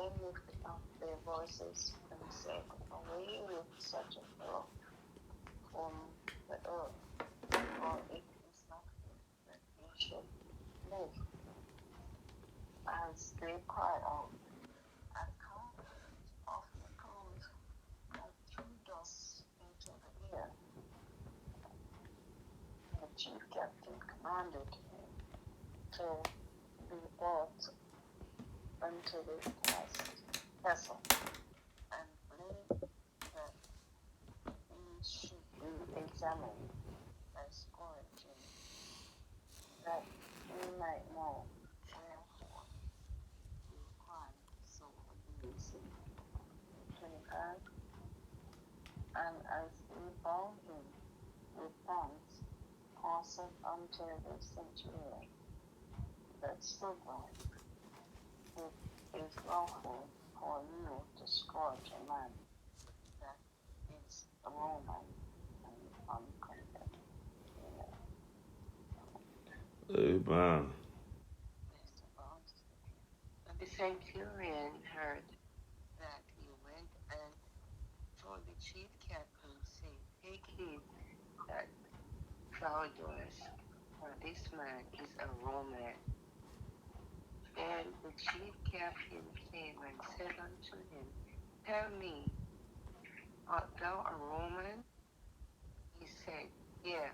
they lifted up their voices and said, away with such a fellow from the earth, for it is not good that he should live. As they cried out, a cloud of the cold and threw dust into the air. The chief captain commanded him to be brought unto the castle, and believed that he should be examined and scourged him, that he might know wherefore he cried so against him. 25. And as he bound him with bonds, Paul said unto the centurion that stood by, it is lawful for you to scourge a man that is a Roman and uncondemned. Amen. And the centurion heard that he went and told the chief captain, saying, take heed that thou doest, for this man is a Roman. Then the chief captain came and said unto him, tell me, art thou a Roman? He said, yea.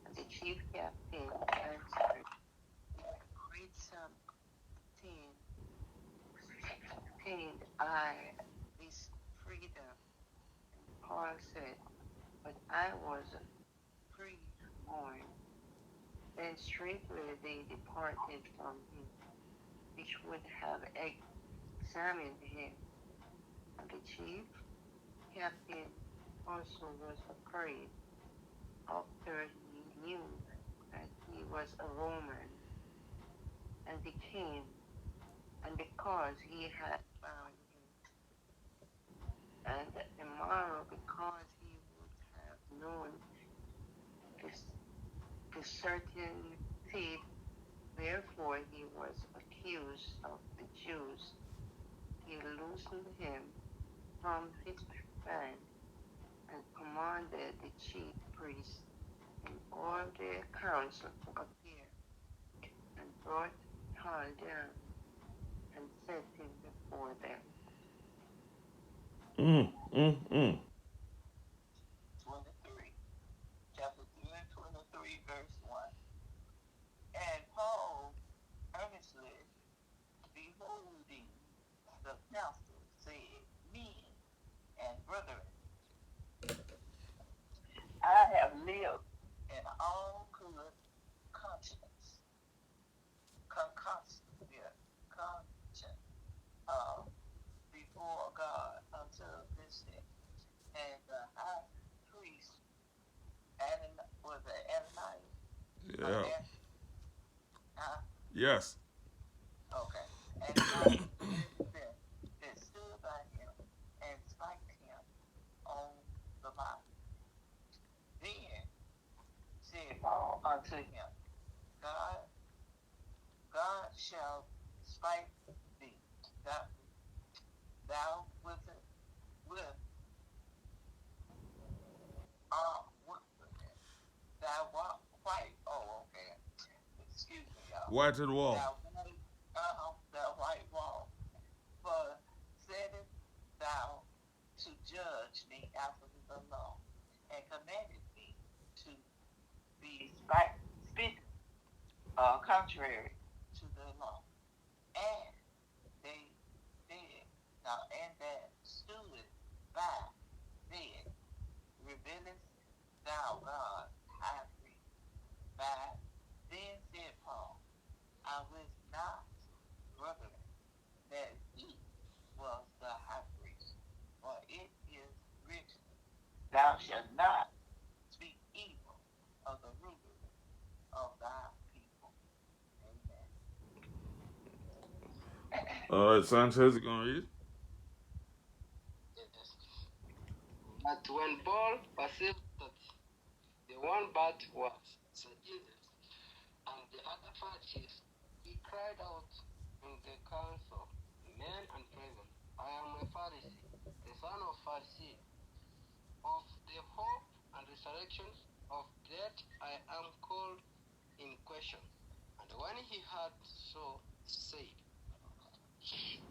And the chief captain answered, great something obtained I this freedom. And Paul said, but I was free born. Then straightway they departed from him, which would have examined him. And the chief captain also was afraid, after he knew that he was a Roman, and because he had bound him, and the morrow, because he would have known the certain thief, wherefore he was accused of the Jews, he loosened him from his band, and commanded the chief priests and all their council to appear, and brought Paul down, and set him before them. 23. Chapter 3 and 23, verse 1. And Paul earnestly beholding the council said, men and brethren, I have lived in all good conscience, before God until this day. And the high priest, was it Ananias? Yeah. Yes. Okay. And that stood by him and spiked him on the mouth. Then said Paul unto him, God shall spite thee, thou with thou white. Oh, okay. Excuse me, y'all. Whited wall. Thou white wall. For saidest thou to judge me after the law, and commanded me to be contrary to the law. And they said, and that stood by said, revealest thou God high priest. By then said Paul, I was not, brethren, that he was the high priest, for it is written, thou shalt not speak evil of the ruler of thy people. Amen. All right, Sanchez, you gonna read? But when Paul perceived that the one bat was Sir Jesus and the other Pharisees, he cried out in the council, men and present. I am a Pharisee, the son of Pharisee. Of the hope and resurrection of dead I am called in question. And when he had so said,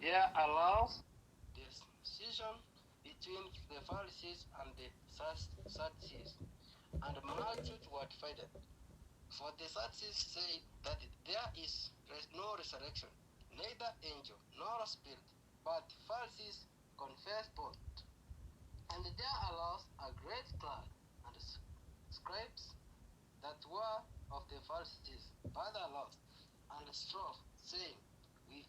there arose decision between the Pharisees and the Sadducees, and the multitude were divided. For the Sadducees say that there is no resurrection, neither angel nor spirit, but Pharisees confess both. And there arose a great cloud, and the scribes that were of the Pharisees further lost, and strove, saying, we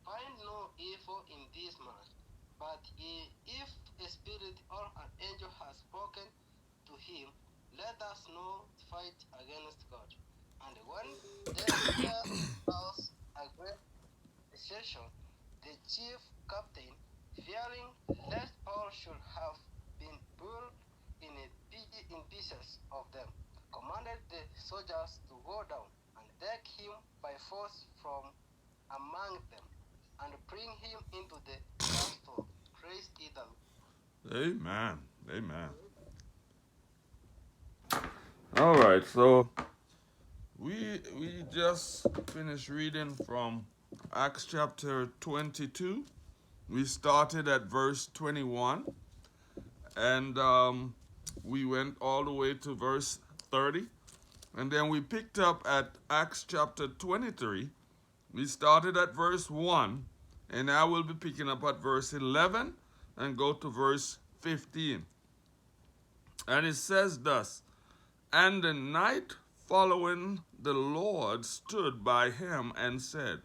find no evil in this man, but if a spirit or an angel has spoken to him, let us not fight against God. And when there was a great session, the chief captain, fearing lest Paul should have been pulled in pieces of them, commanded the soldiers to go down and take him by force from among them, and bring him into the castle. Praise either. Amen. Amen. All right, so we just finished reading from Acts chapter 22. We started at verse 21, and we went all the way to verse 30. And then we picked up at Acts chapter 23. We started at verse 1, and I will be picking up at verse 11 and go to verse 15. And it says thus, and the night following the Lord stood by him and said,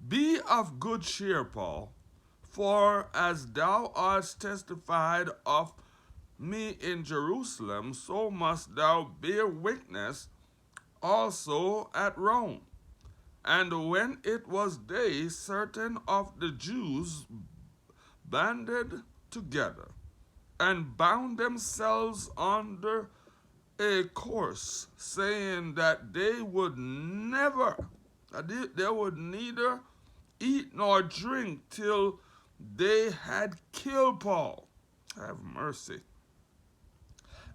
be of good cheer, Paul, for as thou art testified of me in Jerusalem, so must thou bear witness also at Rome. And when it was day, certain of the Jews banded together and bound themselves under a course, saying that they would neither eat nor drink till they had killed Paul. Have mercy.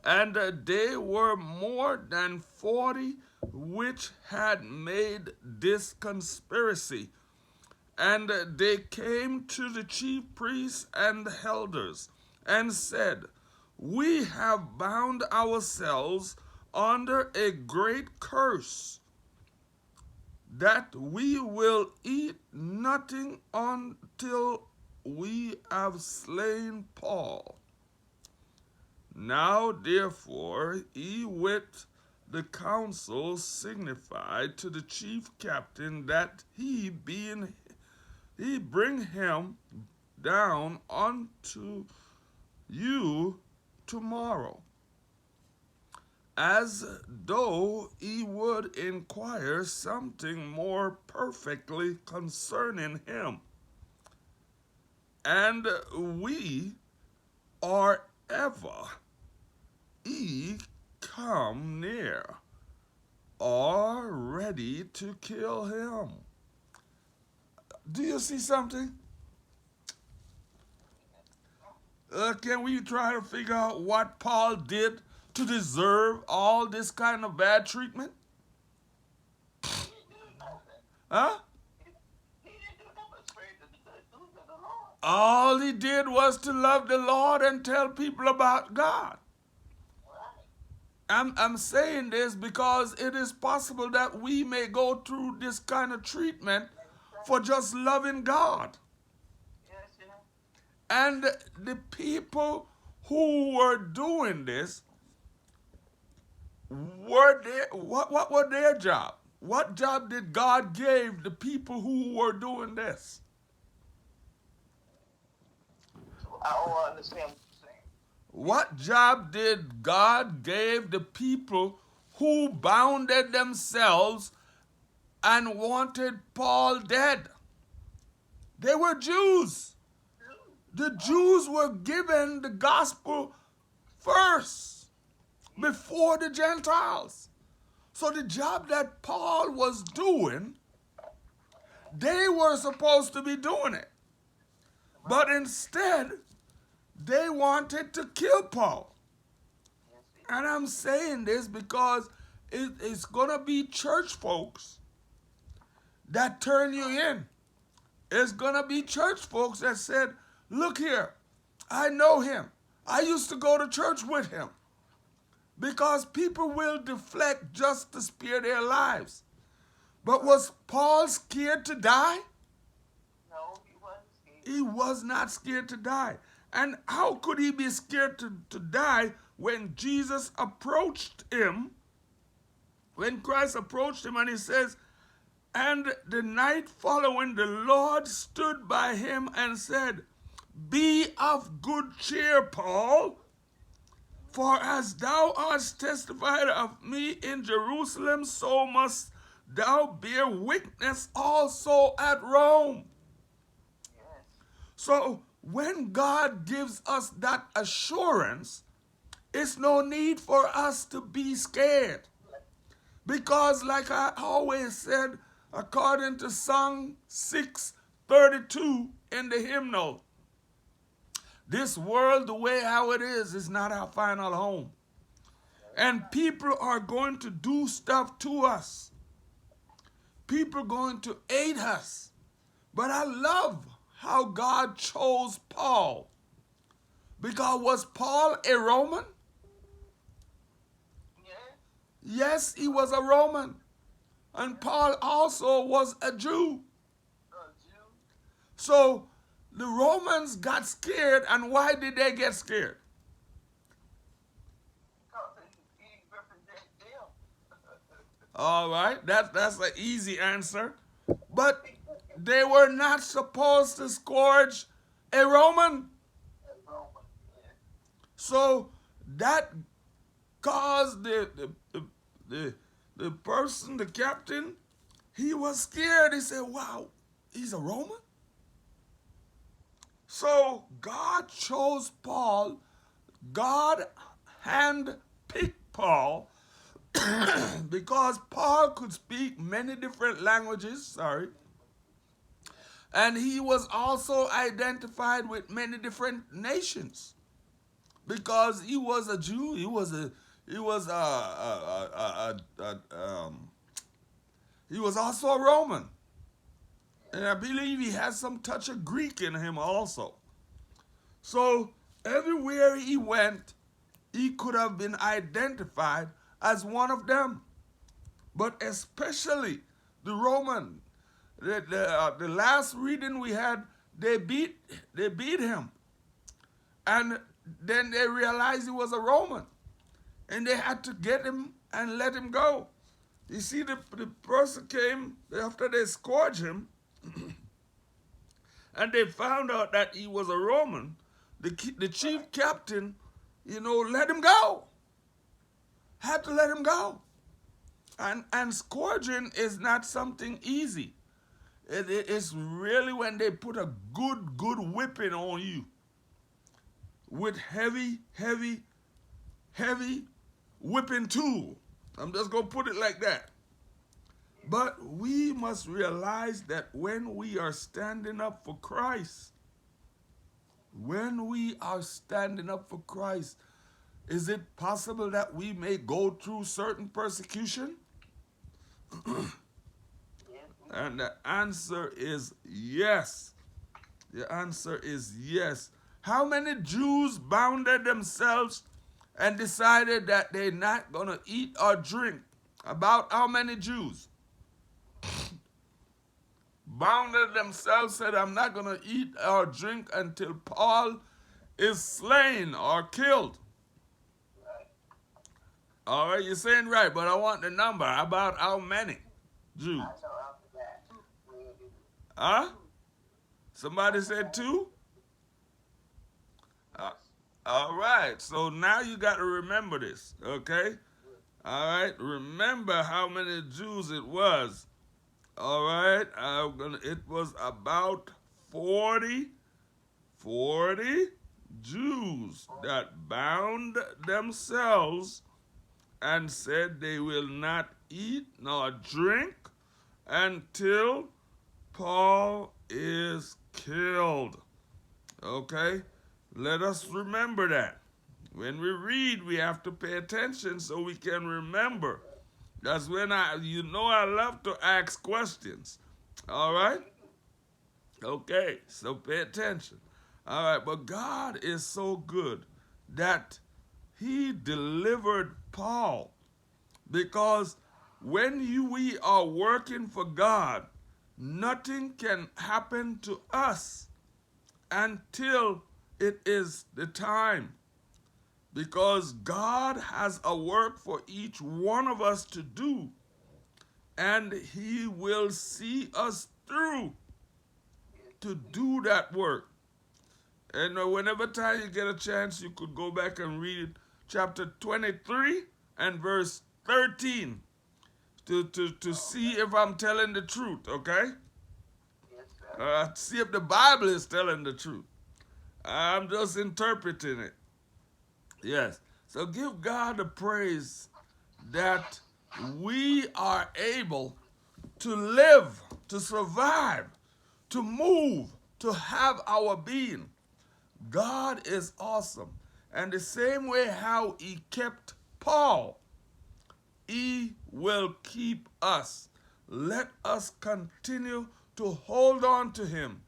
And they were more than 40 which had made this conspiracy. And they came to the chief priests and elders and said, we have bound ourselves under a great curse, that we will eat nothing until we have slain Paul. Now therefore he with the council signified to the chief captain that he bring him down unto you tomorrow, as though he would inquire something more perfectly concerning him. And we are ever he come near, are ready to kill him. Do you see something? Can we try to figure out what Paul did to deserve all this kind of bad treatment? Huh? All he did was to love the Lord and tell people about God. I'm saying this because it is possible that we may go through this kind of treatment for just loving God. And the people who were doing this, what were their job? What job did God give the people who were doing this? I don't understand what you're saying. What job did God give the people who bounded themselves and wanted Paul dead? They were Jews. The Jews were given the gospel first before the Gentiles. So the job that Paul was doing, they were supposed to be doing it. But instead, they wanted to kill Paul. Yes, we And I'm saying this because it's going to be church folks that turn you in. It's going to be church folks that said, look here, I know him. I used to go to church with him. Because people will deflect just to spare their lives. But was Paul scared to die? No, he wasn't scared. He was not scared to die. And how could he be scared to die when Jesus approached him? When Christ approached him and he says, and the night following, the Lord stood by him and said, be of good cheer, Paul, for as thou hast testified of me in Jerusalem, so must thou bear witness also at Rome. Yes. So when God gives us that assurance, it's no need for us to be scared. Because like I always said, according to Song 632 in the hymnal, this world, the way how it is not our final home. And people are going to do stuff to us. People are going to hate us. But I love how God chose Paul. Because was Paul a Roman? Yes. Yes, he was a Roman. And Paul also was a Jew. Jew. So the Romans got scared, and why did they get scared? Because he represents them. All right, that's an easy answer. But they were not supposed to scourge a Roman. Roman. Yes. So that caused the person, the captain, he was scared. He said, wow, he's a Roman? So God chose Paul. God handpicked Paul because Paul could speak many different languages, and he was also identified with many different nations because he was a Jew. He was also a Roman. And I believe he has some touch of Greek in him also. So everywhere he went, he could have been identified as one of them. But especially the Roman, the last reading we had, they beat him. And then they realized he was a Roman. And they had to get him and let him go. You see, the person came after they scourged him, and they found out that he was a Roman. The chief captain, let him go. Had to let him go. And scourging is not something easy. It's really when they put a good whipping on you with heavy whipping tool. I'm just going to put it like that. But we must realize that when we are standing up for Christ, is it possible that we may go through certain persecution? And the answer is yes. The answer is yes. How many Jews bounded themselves and decided that they're not going to eat or drink? About how many Jews? Bounded themselves, said, I'm not going to eat or drink until Paul is slain or killed. All right, you're saying right, but I want the number. About how many Jews? Huh? Somebody said 2? All right, so now you got to remember this, okay? All right, remember how many Jews it was. All right, it was about 40 Jews that bound themselves and said they will not eat nor drink until Paul is killed. Okay? Let us remember that. When we read, we have to pay attention so we can remember. That's when I love to ask questions. All right? Okay, so pay attention. All right, but God is so good that He delivered Paul because we are working for God, nothing can happen to us until it is the time. Because God has a work for each one of us to do, and He will see us through to do that work. And whenever time you get a chance, you could go back and read chapter 23 and verse 13 to see if I'm telling the truth, okay? Yes, sir. See if the Bible is telling the truth. I'm just interpreting it. Yes. So give God the praise that we are able to live, to survive, to move, to have our being. God is awesome. And the same way how He kept Paul, He will keep us. Let us continue to hold on to Him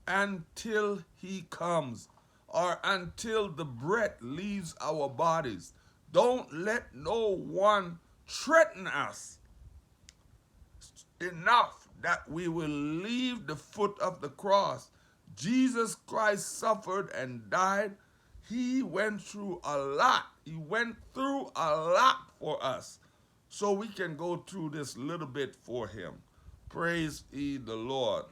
until He comes or until the breath leaves our bodies. Don't let no one threaten us enough that we will leave the foot of the cross. Jesus Christ suffered and died. He went through a lot. He went through a lot for us. So we can go through this little bit for Him. Praise ye the Lord.